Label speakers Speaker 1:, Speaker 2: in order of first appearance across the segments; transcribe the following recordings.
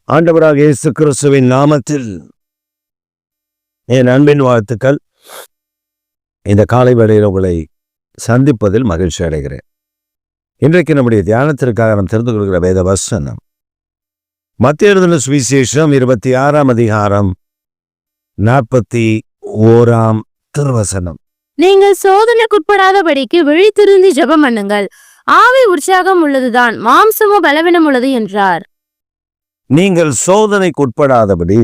Speaker 1: ஆண்டவராக இயேசு கிறிஸ்துவின் நாமத்தில் என் அன்பின் வாழ்த்துக்கள். இந்த காலை வேளையில் உங்களை சந்திப்பதில் மகிழ்ச்சி அடைகிறேன். இன்றைக்கு நம்முடைய தியானத்திற்காக நாம் தெரிந்து கொள்கிற வேத வசனம் மத்தேயு எழுதின சுவிசேஷம் 26ஆம் அதிகாரம் 41ஆம் திருவசனம்.
Speaker 2: நீங்கள் சோதனைக்குட்படாதபடிக்கு விழித்திருந்து ஜெபம் பண்ணுங்கள். ஆவி உற்சாகம் உள்ளதுதான், மாம்சமோ பலவீனம் உள்ளது என்றார்.
Speaker 1: நீங்கள் சோதனைக்குட்படாதபடி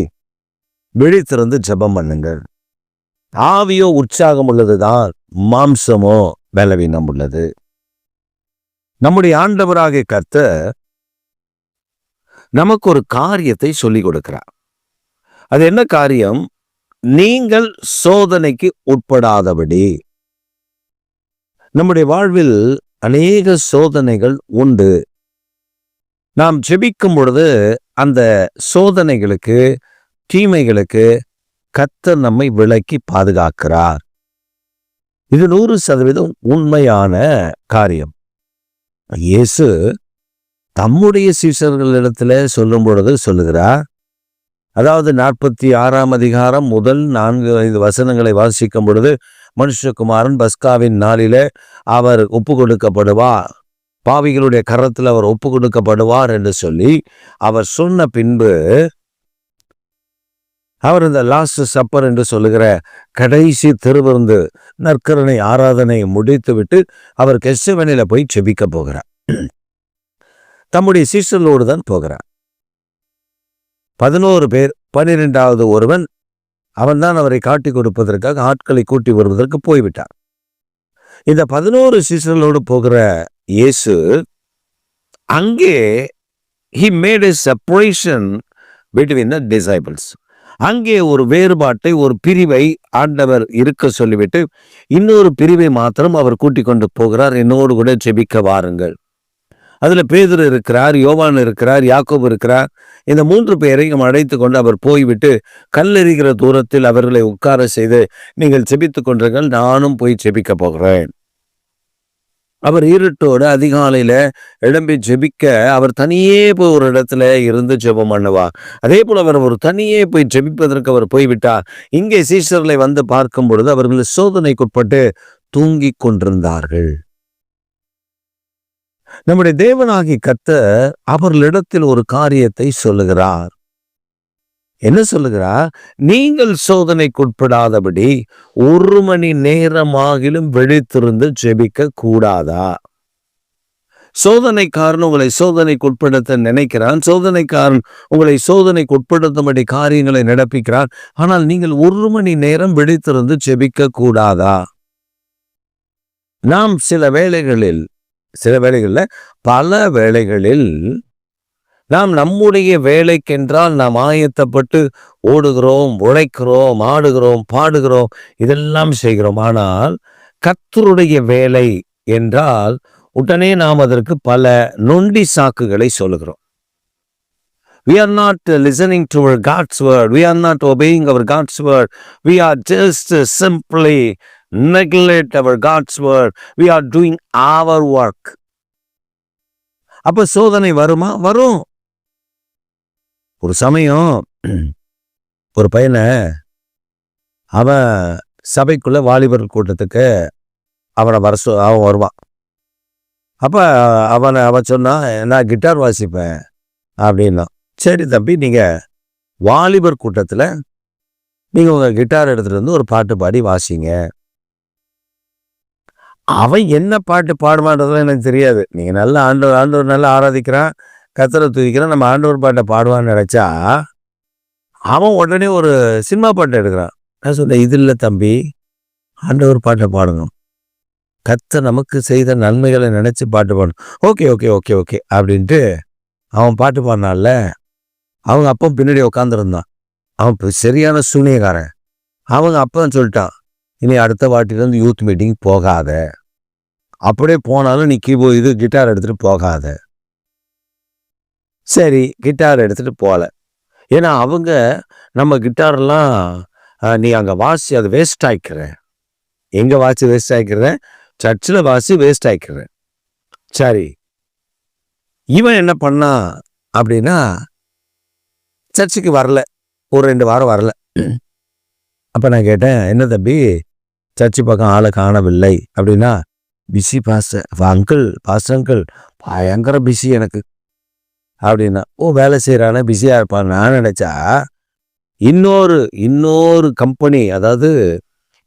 Speaker 1: விழித்திருந்து ஜெபம் பண்ணுங்கள். ஆவியோ உற்சாகம் உள்ளதுதான், மாம்சமோ பலவீனம் உள்ளது. நம்முடைய ஆண்டவராகிய கர்த்தர் நமக்கு ஒரு காரியத்தை சொல்லிக் கொடுக்கிறார். அது என்ன காரியம்? நீங்கள் சோதனைக்கு உட்படாதபடி. நம்முடைய வாழ்வில் அநேக சோதனைகள் உண்டு. நாம் ஜெபிக்கும் பொழுது அந்த சோதனைகளுக்கு, தீமைகளுக்கு கர்த்தர் நம்மை விலக்கி பாதுகாக்கிறார். இது 100% உண்மையான காரியம். இயேசு தம்முடைய சீஷர்களிடத்துல சொல்லும் பொழுது சொல்லுகிறார். அதாவது 46ஆம் அதிகாரம் முதல் 4-5 வசனங்களை வாசிக்கும் பொழுது, மனுஷகுமாரன் பஸ்காவின் நாளிலே அவர் ஒப்பு கொடுக்கப்படுவார், பாவிகளுடைய கரத்தில் அவர் ஒப்பு கொடுக்கப்படுவார் என்று சொல்லி அவர் சொன்ன பின்பு அவர் இந்த லாஸ்ட் சப்பர் என்று சொல்லுகிற கடைசி திருவிருந்து நற்கருணை ஆராதனை முடித்து விட்டு அவர் கெத்செமனேல போய் ஜெபிக்க போகிறார். தம்முடைய சீஷர்களோடு தான் போகிறார். 11 பேர், 12வது ஒருவன், அவன் தான் அவரை காட்டி கொடுப்பதற்காக ஆட்களை கூட்டி வருவதற்கு போய்விட்டார். இந்த 11 சீஷர்களோடு போகிற இயேசு அங்கே he made a separation between the disciples. அங்கே ஒரு வேறுபாட்டை, ஒரு பிரிவை ஆண்டவர் இருக்க சொல்லிவிட்டு இன்னொரு பிரிவை மாத்திரம் அவர் கூட்டிக் கொண்டு போகிறார். என்னோடு கூட ஜெபிக்க வாருங்கள். அதுல பேதுரு இருக்கிறார், யோவான் இருக்கிறார், யாக்கோபு இருக்கிறார். இந்த 3 பேரையும் அழைத்து கொண்டு அவர் போய்விட்டு கல்லெறிகிற தூரத்தில் அவர்களை உட்கார செய்து, நீங்கள் ஜெபித்துக் கொண்டிருங்கள், நானும் போய் ஜெபிக்க போகிறேன். அவர் இருட்டோடு அதிகாலையில எழும்பி ஜெபிக்க அவர் தனியே போய் ஒரு இடத்துல இருந்து ஜெபம் பண்ணுவார். அதே போல அவர் ஒரு தனியே போய் ஜெபிப்பதற்கு அவர் போய்விட்டார். இங்கே சீஷர்களை வந்து பார்க்கும் பொழுது அவர்கள் சோதனைக்குட்பட்டு தூங்கிக் கொண்டிருந்தார்கள். நம்முடைய தேவனாகிய கர்த்தர் அவர்களிடத்தில் ஒரு காரியத்தை சொல்லுகிறார். என்ன சொல்லுகிறார்? நீங்கள் சோதனைக்குட்படாதபடி 1 மணி நேரமாகிலும் விழித்திருந்து ஜெபிக்க கூடாதா? சோதனைக்காரன் உங்களை சோதனைக்குட்படுத்த நினைக்கிறான். சோதனைக்காரன் உங்களை சோதனைக்குட்படுத்தும்படி காரியங்களை நடப்பிக்கிறான். ஆனால் நீங்கள் 1 மணி நேரம் விழித்திருந்து ஜெபிக்க கூடாதா? நாம் சில வேளைகளில் பல வேளைகளில் நாம் நம்முடைய வேலைக்கென்றால் நாம் ஆயத்தப்பட்டு ஓடுகிறோம், உழைக்கிறோம், ஆடுகிறோம், பாடுகிறோம், இதெல்லாம் செய்கிறோம். ஆனால் கர்த்தருடைய வேலை என்றால் உடனே நாம் அதற்கு பல நொண்டி சாக்குகளை சொல்லுகிறோம். We are not listening to our God's word. We are not obeying our God's word. We are just simply neglect our God's word. We are doing our work. அப்ப சோதனை வருமா? வரும். ஒரு சமயம் ஒரு பையனை அவன் சபைக்குள்ள வாலிபர் கூட்டத்துக்கு அவன் வருவான். அப்ப அவன் சொன்னான், நான் கிட்டார் வாசிப்பேன் அப்படின்னா. சரி தம்பி, நீங்க வாலிபர் கூட்டத்துல நீங்க உங்க கிட்டார் எடுத்துட்டு வந்து ஒரு பாட்டு பாடி வாசிங்க. அவன் என்ன பாட்டு பாடுவான்றதுலாம் எனக்கு தெரியாது. நீங்க நல்லா ஆண்டவர் நல்லா ஆராதிக்கிறான், கர்த்தரை துதிக்கிறான், நம்ம ஆண்டவர் பாட்டை பாடுவான்னு நினைச்சா அவன் உடனே ஒரு சினிமா பாட்டை எடுக்கிறான். நான் சொன்னேன், இது இல்லை தம்பி, ஆண்டவர் பாட்டை பாடணும், கர்த்தர் நமக்கு செய்த நன்மைகளை நினைச்சு பாட்டு பாடணும். ஓகே ஓகே ஓகே ஓகே அப்படின்ட்டு அவன் பாட்டு பாடினால அவங்க அப்பா பின்னாடி உட்காந்துருந்தான். அவன் சரியான சூனியக்காரன். அவங்க அப்பா சொல்லிட்டான், இனி அடுத்த வாட்டிலேருந்து யூத் மீட்டிங் போகாத, அப்படியே போனாலும் நீ கிட்டார் எடுத்துட்டு போகாத. சரி, கிட்டார் எடுத்துட்டு போகல. ஏன்னா அவங்க நம்ம கிட்டாரெல்லாம் நீ அங்கே வாசி, அது வேஸ்ட் ஆகிக்கிற. எங்கே வாசி வேஸ்ட் ஆகிக்கிற? சர்ச்சில் வாசி வேஸ்ட் ஆகிக்கிற. சரி, இவன் என்ன பண்ணா அப்படின்னா, சர்ச்சுக்கு வரல, ஒரு 2 வாரம் வரல. அப்போ நான் கேட்டேன், என்ன தம்பி சர்ச்சு பக்கம் ஆளை காணவில்லை அப்படின்னா, busy pastor uncle, pastor uncle பயங்கர பிஸி எனக்கு அப்படின்னா. ஓ, வேலை செய்கிறானே பிஸியாக இருப்பான். நான் நினச்சா இன்னொரு கம்பெனி, அதாவது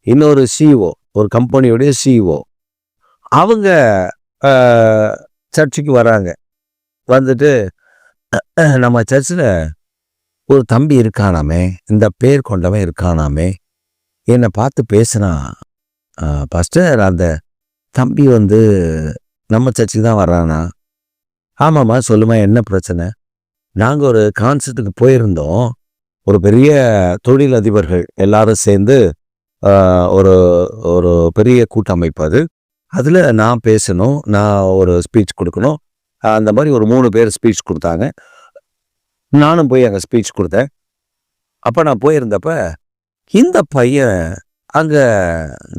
Speaker 1: இன்னொரு சிஇஓ, ஒரு கம்பெனியோடைய சிஇஓ அவங்க சர்ச்சுக்கு வராங்க. வந்துட்டு நம்ம சர்ச்சில் ஒரு தம்பி இருக்கானாமே, இந்த பேர் கொண்டவன் இருக்கானாமே, என்னை பார்த்து பேசுனா, பாஸ்டர் அந்த தம்பி நம்ம சர்ச்சுக்கு தான் வர்றானா? ஆமாம்மா, சொல்லுமா, என்ன பிரச்சனை? நாங்கள் ஒரு கான்சர்ட்டுக்கு போயிருந்தோம். ஒரு பெரிய தொழிலதிபர்கள் எல்லாரும் சேர்ந்து ஒரு ஒரு பெரிய கூட்டமைப்பு அது. அதில் நான் பேசணும், நான் ஒரு ஸ்பீச் கொடுக்கணும். அந்த மாதிரி ஒரு 3 பேர் ஸ்பீச் கொடுத்தாங்க. நானும் போய் அங்கே ஸ்பீச் கொடுத்தேன். அப்போ நான் போயிருந்தப்ப இந்த பையன் அங்கே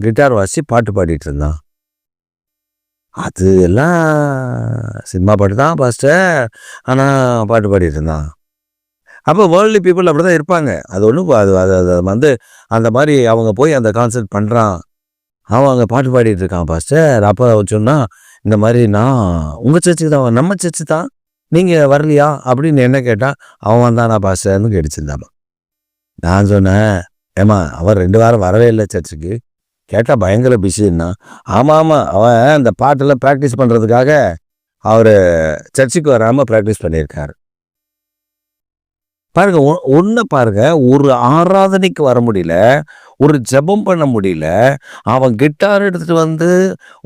Speaker 1: கிட்டார் வாசி பாட்டு பாடிட்டு இருந்தான். அது எல்லாம் சினிமா பாட்டு தான் பாஸ்டர், ஆனால் பாட்டு பாடிட்டு இருந்தான். அப்போ வேர்ல்டு பீப்புள் அப்படி தான் இருப்பாங்க. அது ஒன்றும் அது அந்த மாதிரி அவங்க போய் அந்த கான்சர்ட் பண்ணுறான், அவன் அங்கே பாட்டு பாடிட்டு இருக்கான் பாஸ்டர். அப்போ சொன்னால், இந்த மாதிரி நான் உங்கள் சர்ச்சுக்கு தான், நம்ம சர்ச்சு தான், நீங்கள் வரலையா அப்படின்னு என்ன கேட்டால், அவன் வந்தானா பாஸ்டர்னு கேட்டுச்சிருந்தாமா. நான் சொன்னேன், ஏமா அவன் 2 வாரம் வரவே இல்லை சர்ச்சுக்கு. கேட்டால் பயங்கர பிஸின்னா. ஆமாம், அவன் அந்த பாட்டெல்லாம் ப்ராக்டிஸ் பண்ணுறதுக்காக அவர் சர்ச்சுக்கு வராமல் ப்ராக்டிஸ் பண்ணியிருக்காரு. பாருங்க, ஒன்றை பாருங்க, ஒரு ஆராதனைக்கு வர முடியல, ஒரு ஜெபம் பண்ண முடியல. அவன் கிட்டார் எடுத்துகிட்டு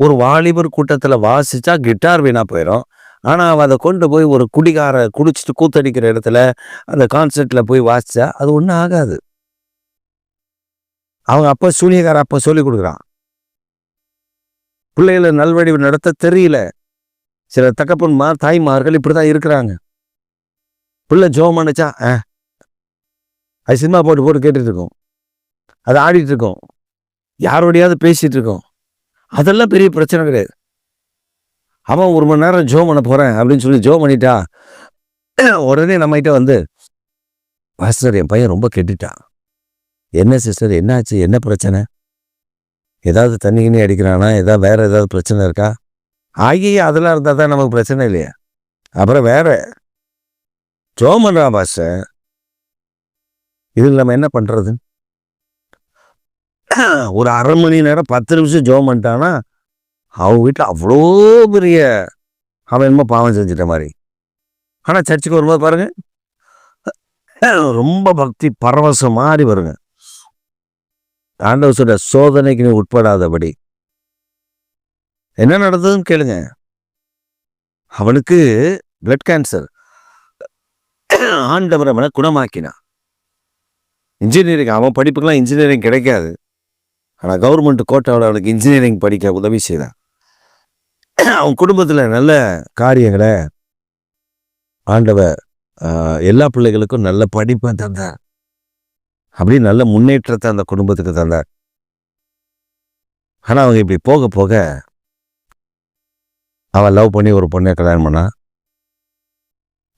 Speaker 1: ஒரு வாலிபர் கூட்டத்தில் வாசித்தா கிட்டார் வீணாக போயிடும். ஆனால் அவன் அதை கொண்டு போய் ஒரு குடிச்சிட்டு கூத்தடிக்கிற இடத்துல அந்த கான்சர்ட்டில் போய் வாசித்தா அது ஒன்றும் ஆகாது. அவங்க அப்போ சூனியக்கார அப்போ சொல்லி கொடுக்குறான். பிள்ளைகளை நல்வழிவு நடத்த தெரியல. சில தகப்பன்மார், தாய்மார்கள் இப்படி தான் இருக்கிறாங்க. பிள்ளை ஜோம் பண்ணிச்சா அது சினிமா போட்டு கேட்டுட்டு இருக்கோம், அது ஆடிட்டு இருக்கோம், யாரோடையாவது பேசிட்டு இருக்கோம். அதெல்லாம் பெரிய பிரச்சனை கிடையாது. அவன் 1 மணி நேரம் ஜோம் பண்ண போகிறேன் அப்படின்னு சொல்லி ஜோம் பண்ணிட்டா, உடனே நம்மகிட்ட பாஸ்டர் என் பையன் ரொம்ப கெட்டுட்டான். என்ன சிஸ்டர், என்னாச்சு, என்ன பிரச்சனை? ஏதாவது தண்ணி அடிக்கிறானா, வேற ஏதாவது பிரச்சனை இருக்கா? அதெல்லாம் இருந்தால் தான் நமக்கு பிரச்சனை இல்லையா? அப்புறம் வேற ஜோம் பண்ணுறான் பாஸ்டர், இதில் நம்ம என்ன பண்ணுறது? ஒரு 1/2 மணி நேரம் 10 நிமிஷம் ஜோம் பண்ணிட்டானா அவங்க வீட்டில் அவ்வளோ பெரிய அவன் என்னமோ பாவம் செஞ்சிட்ட மாதிரி. ஆனால் சர்ச்சுக்கு வரும்போது பாருங்க, ரொம்ப பக்தி பரவசம் மாதிரி வருங்க. ஆண்டவர் சொல்ற சோதனைக்கு நீ உட்படாதபடி. என்ன நடந்ததுன்னு கேளுங்க. அவனுக்கு பிளட் கேன்சர். ஆண்டவர் அவனை குணமாக்கினான். இன்ஜினியரிங், அவன் படிப்புக்கெல்லாம் இன்ஜினியரிங் கிடைக்காது. ஆனால் கவர்மெண்ட் கோட்டாவில் அவனுக்கு இன்ஜினியரிங் படிக்க உதவி செய்தான். அவன் குடும்பத்தில் நல்ல காரியங்களை ஆண்டவர் எல்லா பிள்ளைகளுக்கும் நல்ல படிப்பை தந்தார். அப்படி நல்ல முன்னேற்றத்தை அந்த குடும்பத்துக்கு தந்தார். ஆனால் அவங்க இப்படி போக போக அவன் லவ் பண்ணி ஒரு பொண்ணை கல்யாணம் பண்ணான்.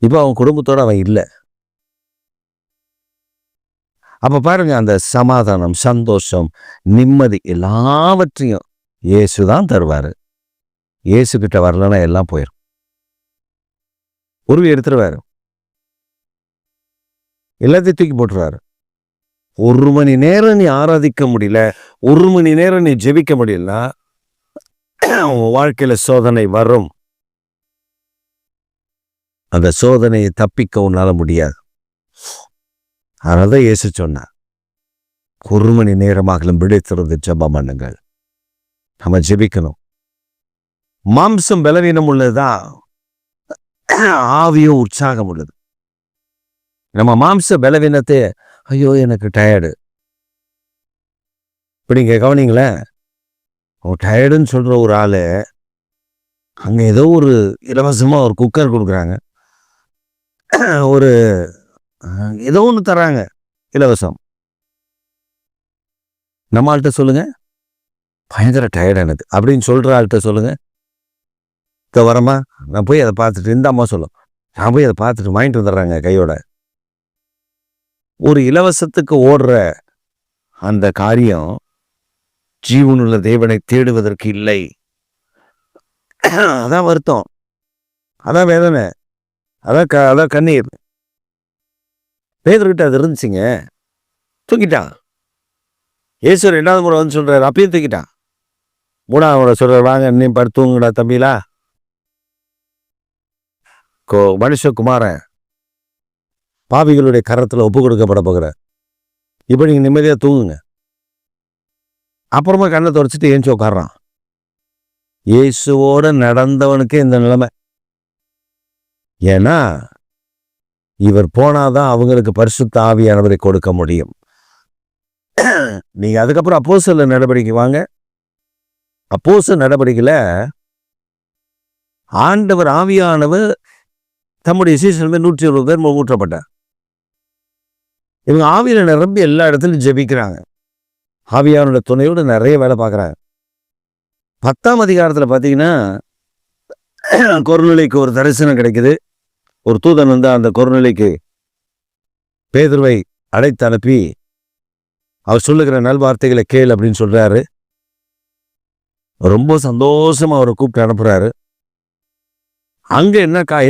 Speaker 1: இப்போ அவன் குடும்பத்தோடு அவன் இல்லை. அப்போ பாருங்க, அந்த சமாதானம், சந்தோஷம், நிம்மதி எல்லாவற்றையும் இயேசு தான் தருவார். இயேசுக்கிட்ட வரலன்னா எல்லாம் போயிடும். உருவி எடுத்துருவாரு, எல்லாத்தையும் தூக்கி போட்டுருவாரு. 1 மணி நேரம் நீ ஆராதிக்க முடியல, 1 மணி நேரம் நீ ஜெபிக்க முடியலன்னா உன் வாழ்க்கையில சோதனை வரும். அந்த சோதனையை தப்பிக்க உன்னால முடியாது. அதனால்தான் இயேசு சொன்னார், 1 மணி நேரமாகலும் விழித்திருந்து ஜெபம் பண்ணுங்கள். நம்ம ஜெபிக்கணும். மாம்சம் பலவீனம் உள்ளதுதான், ஆவியும் உற்சாகம் உள்ளது. நம்ம மாம்ச பலவீனத்தை, ஐயோ எனக்கு டயர்டு, இப்போ நீங்கள் கவனிங்களேன், டயர்டுன்னு சொல்கிற ஒரு ஆள் அங்கே ஏதோ ஒரு இலவசமாக ஒரு குக்கர் கொடுக்குறாங்க, ஒரு ஏதோ ஒன்று தராங்க இலவசம். நம்ம ஆள்கிட்ட சொல்லுங்க, பயங்கர டயர்டானது அப்படின்னு சொல்கிற ஆள்கிட்ட சொல்லுங்க, இப்போ வரமா நான் போய் அதை பார்த்துட்டு, இந்த அம்மா சொல்லும், நான் போய் அதை பார்த்துட்டு வாங்கிட்டு வந்துடுறாங்க கையோட. ஒரு இலவசத்துக்கு ஓடுற அந்த காரியம் ஜீவனுள்ள தேவனை தேடுவதற்கு இல்லை. அதான் வருத்தம், அதான் வேதனை, அதான் கண்ணீர். பேதுருக்கிட்ட அது இருந்துச்சுங்க. தூக்கிட்டான். இயேசு 2வது முறை வந்து சொல்றாரு, அப்பயும் தூக்கிட்டான். 3வது முறை சொல்றாரு, வாங்க இன்னும் படுத்து தூங்குடா தம்பிலா, மனுஷகுமாரன் பாவிகளுடைய கரத்துல ஒப்பு கொடுக்கப்பட போகிற, இப்ப நீங்க நிம்மதியா தூங்குங்க. அப்புறமா கண்ணை தொடச்சிட்டு ஏஞ்சி உட்கார்றான். இயேசுவோட நடந்தவனுக்கே இந்த நிலைமை. ஏன்னா இவர் போனாதான் அவங்களுக்கு பரிசுத்த ஆவியானவரை கொடுக்க முடியும். நீங்க அதுக்கப்புறம் அப்போஸ்தலர் நடவடிக்கை வாங்க. அப்போஸ்தலர் நடவடிக்கையில ஆண்டவர் ஆவியானவர் தம்முடைய சீசர்கள் 120 பேர் ஊற்றப்பட்டார். இவங்க ஆவியில நிரம்பி எல்லா இடத்துலையும் ஜெபிக்கிறாங்க. ஆவியானோட துணையோடு நிறைய வேலை பார்க்குறாங்க. 10ஆம் அதிகாரத்துல பார்த்தீங்கன்னா கொர்நேலியுக்கு ஒரு தரிசனம் கிடைக்குது. ஒரு தூதன் வந்து அந்த கொர்நேலியுக்கு பேதுருவை அழைத்து அனுப்பி அவர் சொல்லுகிற நல்வார்த்தைகளை கேள் அப்படின்னு சொல்றாரு. ரொம்ப சந்தோஷமா அவரை கூப்பிட்டு அனுப்புறாரு. அங்க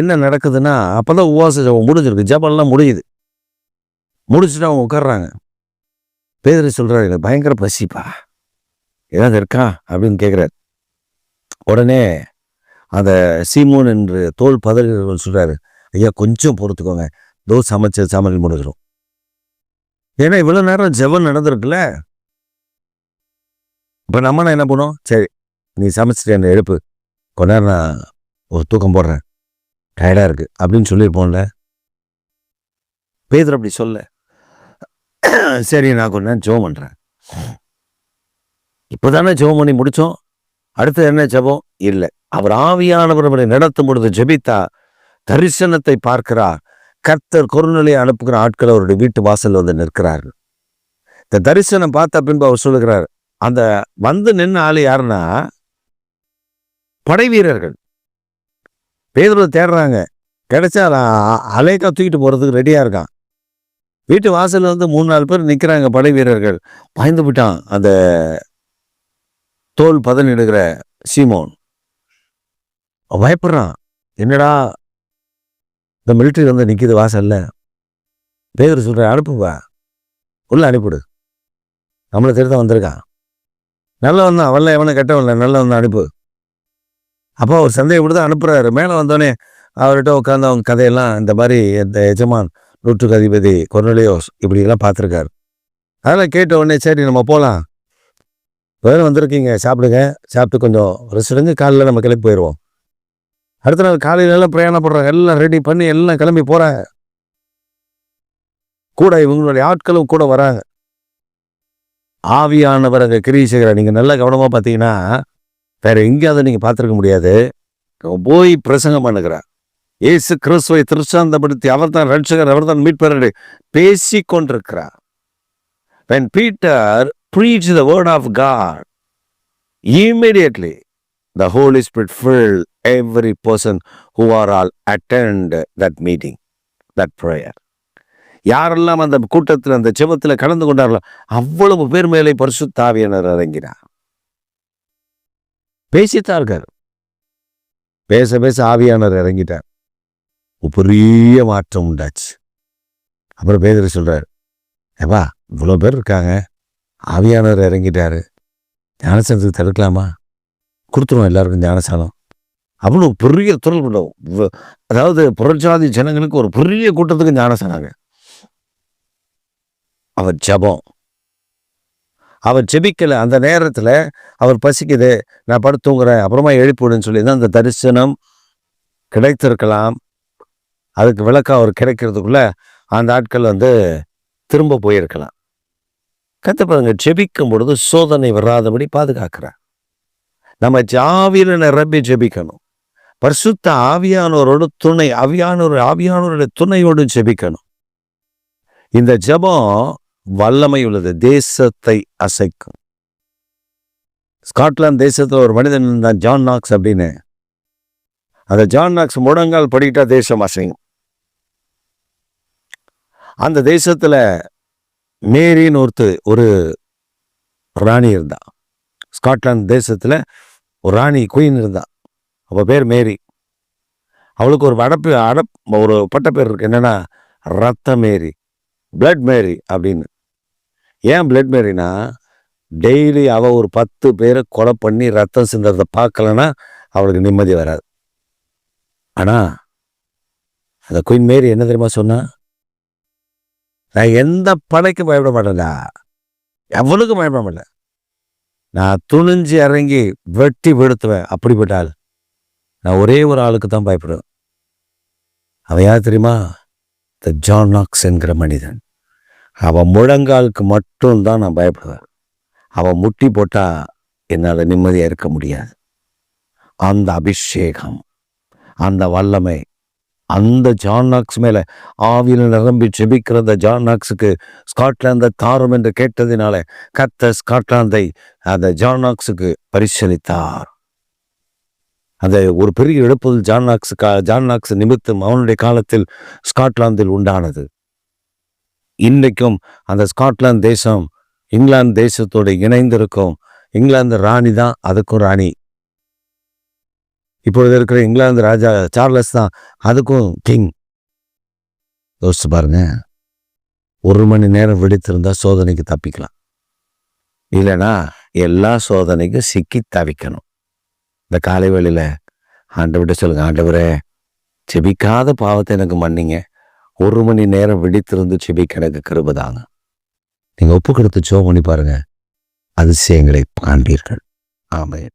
Speaker 1: என்ன நடக்குதுன்னா, அப்பதான் உபவாச ஜெபம் முடிஞ்சிருக்கு. ஜெபம்லாம் முடியுது. முடிச்சுட்டு அவங்க உட்கார்றாங்க. பேதுரு சொல்றாரு, எனக்கு பயங்கர பசிப்பா, ஏதாவது இருக்கா அப்படின்னு கேட்கிறாரு. உடனே அந்த சீமோன் என்று தோல் பதறுகிறவர்கள் சொல்றாரு, ஐயா கொஞ்சம் பொறுத்துக்கோங்க, சமையல் முடிஞ்சிடும். ஏன்னா இவ்வளவு நேரம் ஜெபம் நடந்திருக்குல்ல. இப்ப நம்ம என்ன பண்ணுவோம், சரி நீ சமைச்சிட்டு என்ன எழுப்பு, கொஞ்ச நேரம் நான் ஒரு தூக்கம் போடுறேன், டயர்டா இருக்கு அப்படின்னு சொல்லியிருப்போம்ல. பேதுரு அப்படி சொல்ல, சரி நான் கொஞ்ச நேரம் ஜெபம் பண்றேன். இப்பதானே ஜெபம் பண்ணி முடிச்சோம், அடுத்து என்ன ஜெபம் இல்லை. அவர் ஆவியானவர் அவரை நடத்தும் பொழுது ஜெபித்தா தரிசனத்தை பார்க்கிறார். கர்த்தர் கொர்நேலியை அனுப்புகிற ஆட்கள் அவருடைய வீட்டு வாசல் வந்து நிற்கிறார்கள். இந்த தரிசனம் பார்த்த பின்பு அவர் சொல்லுகிறார், அந்த வந்து நின்ன ஆளு யாருன்னா படை வீரர்கள். பேதுருவை தேடுறாங்க, கிடைச்சா அலேக்கா தூக்கிட்டு போறதுக்கு ரெடியா இருக்கான். வீட்டு வாசல்ல வந்து 3-4 பேர் நிக்கிறாங்க, படை வீரர்கள். பயந்து விட்டான் அந்த தோல் பதனிடுகிற சீமோன். பயப்படுறான், என்னடா இந்த மிலிட்டரி வந்து நிக்குது வாசல்ல. பேதுரு சொல்ற, அனுப்புவா, உள்ள அனுப்பிவிடு, நம்மளை தெரிதான் வந்திருக்கான், நல்லவன் தான், வரல எவனை கெட்டவன்ல, நல்லவன் தான், அனுப்பு. அப்போ அவர் சந்தேகப்படுதான் அனுப்புறாரு. மேலே வந்தோடனே அவர்கிட்ட உட்காந்து அவங்க கதையெல்லாம், இந்த மாதிரி இந்த எஜமான் 100க்கு அதிபதி கொர்நேலியோஸ் இப்படியெல்லாம் பார்த்துருக்காரு. அதெல்லாம் கேட்ட உடனே சரி நம்ம போகலாம், வேறு வந்திருக்கீங்க, சாப்பிடுங்க, சாப்பிட்டு கொஞ்சம் ரெஸ்ட் எடுங்க, காலையில் நம்ம கிளம்பி போயிடுவோம். அடுத்த நாள் காலையிலலாம் பிரயாணப்படுறாங்க, எல்லாம் ரெடி பண்ணி எல்லாம் கிளம்பி போகிறாங்க. கூட இவங்களுடைய ஆட்களும் கூட வராங்க. ஆவியானவர் அங்கே கிரியை செய்கிறார். நீங்கள் நல்லா கவனமாக பார்த்தீங்கன்னா வேற எங்கேயாவது நீங்கள் பார்த்துருக்க முடியாது. போய் பிரசங்கம் பண்ணுகிறார். இயேசு கிறிஸ்துவை திருஷ்டாந்தப்படுத்தி அவர் தான் ரட்சகர், அவர் தான் மீட்பர் பேசி கொண்டிருக்கிறார். When Peter preached the word of God, immediately the Holy Spirit filled every person who are all attend that meeting, that prayer. யாரெல்லாம் அந்த கூட்டத்தில் அந்த ஜெபத்தில் கலந்து கொண்டார்களோ அவ்வளவு பேர் மேலே பரிசுத்த ஆவியானவர் இறங்கினார். பேசித்தார்கள். பேச பேச ஆவியானவர் இறங்கிட்டார். பெரிய மாற்றம் உண்டாச்சு. அப்புறம் பேதுரு சொல்றாரு, ஏப்பா இவ்வளோ பேர் இருக்காங்க, ஆவியானவர் இறங்கிட்டாரு, ஞானசானத்துக்கு தடுக்கலாமா? கொடுத்துருவோம் எல்லாருக்கும் ஞானசானம். அவ்வளோ பெரிய துறல் கொண்டோம். அதாவது புறஜாதி ஜனங்களுக்கு ஒரு பெரிய கூட்டத்துக்கு ஞானசானாங்க. அவர் ஜெபம், அவர் ஜெபிக்கல. அந்த நேரத்தில் அவர் பசிக்குது, நான் படுத்துங்கிறேன், அப்புறமா எழுப்பிவிடுன்னு சொல்லி தான் அந்த தரிசனம் கிடைத்திருக்கலாம். அதுக்கு விளக்கம் அவர் கிடைக்கிறதுக்குள்ள அந்த ஆட்கள் வந்து திரும்ப போயிருக்கலாம். கத்தப்பாருங்க, ஜெபிக்கும் பொழுது சோதனை வராதபடி பாதுகாக்கிறார். நம்ம ஆவியில நிரம்பி ஜெபிக்கணும். பரிசுத்த ஆவியானவரோட துணை, ஆவியானவருடைய துணையோடு ஜெபிக்கணும். இந்த ஜெபம் வல்லமை உள்ளது, தேசத்தை அசைக்கும். ஸ்காட்லாந்து தேசத்துல ஒரு மனிதன் இருந்தான், ஜான் நாக்ஸ் அப்படின்னு. அந்த ஜான் நாக்ஸ் முழங்கால் படிக்கிட்டா தேசம் அசையும். அந்த தேசத்துல மேரின்னு ஒரு ராணி இருந்தா. ஸ்காட்லாந்து தேசத்துல ஒரு ராணி குயின் இருந்தா. அவ பேர் மேரி. அவளுக்கு ஒரு ஒரு பட்ட பேர் இருக்கு. என்னன்னா ரத்த மேரி, பிளட் மேரி அப்படின்னு. ஏன் பிளட் மேரினா, டெய்லி அவ ஒரு 10 பேரை கொலை பண்ணி ரத்தம் சிந்தறதை பார்க்கலன்னா அவளுக்கு நிம்மதி வராது. ஆனா அந்த குயின் மேரி என்ன தெரியுமா சொன்னா, நான் எந்த படைக்கும் பயப்பட மாட்டேன்டா, எவனுக்கும் பயப்பட மாட்டேன், நான் துணிஞ்சு இறங்கி வெட்டி வெடுத்துவேன். அப்படிப்பட்ட ஆள் நான் ஒரே ஒரு ஆளுக்கு தான் பயப்படுவேன். அவன் யார் தெரியுமா? த ஜான் நாக்ஸ் என்கிற மனிதன். அவன் முழங்காலுக்கு மட்டும்தான் நான் பயப்படுவேன். அவன் முட்டி போட்டா என்னால் நிம்மதியாக இருக்க முடியாது. அந்த அபிஷேகம், அந்த வல்லமை அந்த ஜான் நாக்ஸ் மேல ஆவியில் நிரம்பி ஜெபிக்கிற அந்த ஜான் நாக்ஸுக்கு ஸ்காட்லாந்தை தாரும் என்று கேட்டதினால கர்த்தர் ஸ்காட்லாந்தை அந்த ஜான் நாக்ஸுக்கு பரிசளித்தார். அந்த ஒரு பெரிய எழுப்புதல் ஜான் நாக்ஸ் நிமித்தம் அவனுடைய காலத்தில் ஸ்காட்லாந்தில் உண்டானது. இன்றைக்கும் அந்த ஸ்காட்லாந்து தேசம் இங்கிலாந்து தேசத்தோடு இணைந்திருக்கும். இங்கிலாந்து ராணி தான் அதுக்கும் ராணி. இப்பொழுது இருக்கிற இங்கிலாந்து ராஜா சார்லஸ் தான் அதுக்கும் கிங். யோசிச்சு பாருங்க, 1 மணி நேரம் விடுத்திருந்தா சோதனைக்கு தப்பிக்கலாம். இல்லைன்னா எல்லா சோதனைக்கும் சிக்கி தவிக்கணும். இந்த காலை வேளையில ஆண்டவர்கிட்ட சொல்லுங்க, ஆண்டவரே செபிக்காத பாவத்தை எனக்கு மன்னிங்க, 1 மணி நேரம் விழித்திருந்து செபிக்க எனக்கு கிருபைதாங்க. நீங்க ஒப்பு கொடுத்து ஜெபம் பண்ணி பாருங்க, அதிசயங்களை காண்பீர்கள். ஆமென்.